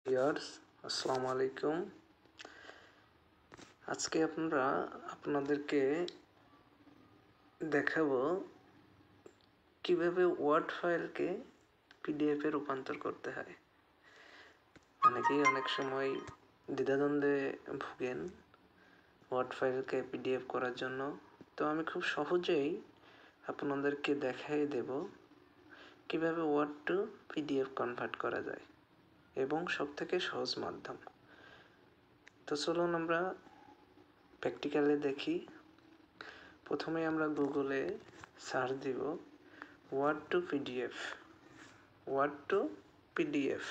Viewers, আসসালামু আলাইকুম। আজকে আপনাদেরকে দেখাবো কিভাবে ওয়ার্ড ফাইলকে পিডিএফে রূপান্তর করতে হয়। অনেকেই অনেক সময় দ্বিধাদ্বন্দ্বে ভুগেন ওয়ার্ড ফাইলকে পিডিএফ করার জন্য। তো আমি খুব সহজেই আপনাদেরকে দেখাই দেব কিভাবে ওয়ার্ড টু পিডিএফ কনভার্ট করা যায় এবং সবথেকে সহজ মাধ্যম। তো চলুন আমরা প্র্যাকটিক্যালি দেখি। প্রথমে আমরা গুগলে সার্চ দিব ওয়ার্ড টু পিডিএফ।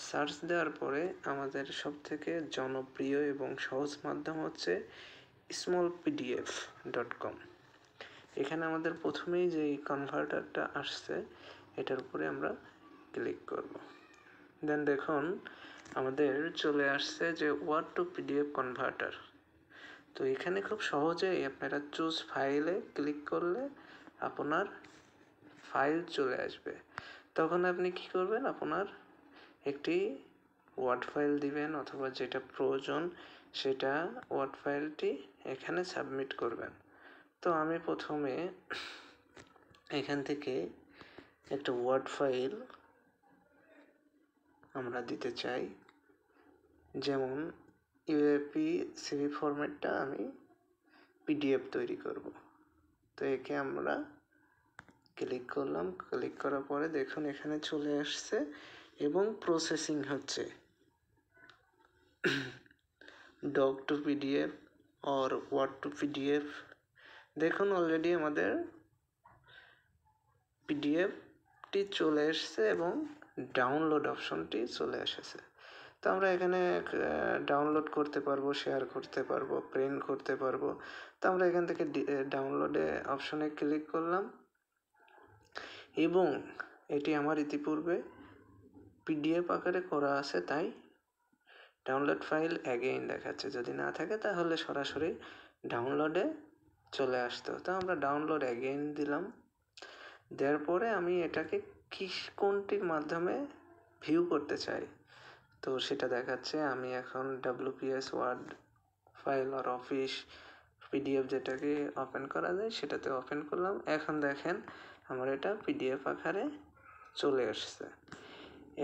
সার্চ দেওয়ার পরে আমাদের সবথেকে জনপ্রিয় এবং সহজ মাধ্যম হচ্ছে smallpdf.com। এখানে আমাদের প্রথমেই যে কনভার্টারটা আসছে এটার উপরে আমরা ক্লিক করব। দেন দেখুন আমাদের চলে আসছে যে ওয়ার্ড টু পিডিএফ কনভার্টার। তো এখানে খুব সহজেই আপনারা চুজ ফাইলে ক্লিক করলে আপনার ফাইল চলে আসবে। তখন আপনি কি করবেন, আপনার একটি ওয়ার্ড ফাইল দিবেন অথবা যেটা প্রয়োজন সেটা ওয়ার্ড ফাইলটি এখানে সাবমিট করবেন। তো আমি প্রথমে এখান থেকে একটা ওয়ার্ড ফাইল আমরা দিতে চাই, যেমন ইউএপি সিভি ফরম্যাটটা আমি পিডিএফ তৈরি করব। তো একে আমরা ক্লিক করলাম। ক্লিক করার পরে দেখুন এখানে চলে আসছে এবং প্রসেসিং হচ্ছে ডক টু পিডিএফ और ওয়ার্ড টু পিডিএফ। দেখুন অলরেডি আমাদের পিডিএফটি চলে এসছে এবং ডাউনলোড অপশনটি চলে এসেছে। তো আমরা এখানে ডাউনলোড করতে পারবো, শেয়ার করতে পারবো, প্রিন্ট করতে পারবো। তো আমরা এখান থেকে ডাউনলোডে অপশনে ক্লিক করলাম এবং এটি আমার ইতিপূর্বে পিডিএফ আকারে করা আছে, তাই ডাউনলোড ফাইল অ্যাগেইন দেখাচ্ছে। যদি না থাকে তাহলে সরাসরি ডাউনলোডে চলে আসতো। তো আমরা ডাউনলোড অ্যাগেইন দিলাম। দেওয়ার পরে আমি এটাকে কোনটির মাধ্যমে ভিউ করতে চাই তো সেটা দেখাচ্ছে। আমি এখন WPS ওয়ার্ড ফাইল আর অফিস পিডিএফ যেটাকে ওপেন করা যায় সেটাতে ওপেন করলাম। এখন দেখেন আমার এটা পিডিএফ আকারে চলে আসছে।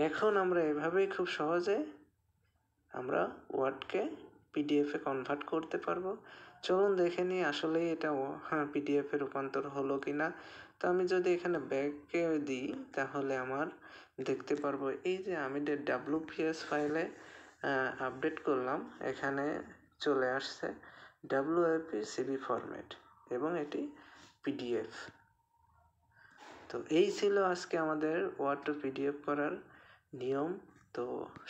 এখন আমরা এভাবেই খুব সহজে আমরা ওয়ার্ডকে পিডিএফে কনভার্ট করতে পারবো। চলুন দেখে নিই আসলে এটা পিডিএফে রূপান্তর হলো কিনা। তো আমি যদি এখানে ব্যাকে দিই তাহলে আমার দেখতে পারবো এই যে আমি WPS ফাইলে আপডেট করলাম, এখানে চলে আসছে WAP সিভি ফরম্যাট এবং এটি পিডিএফ। তো এই ছিল আজকে আমাদের ওয়ার্ড টু পিডিএফ করার নিয়ম। তো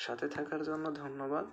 সাথে থাকার জন্য ধন্যবাদ।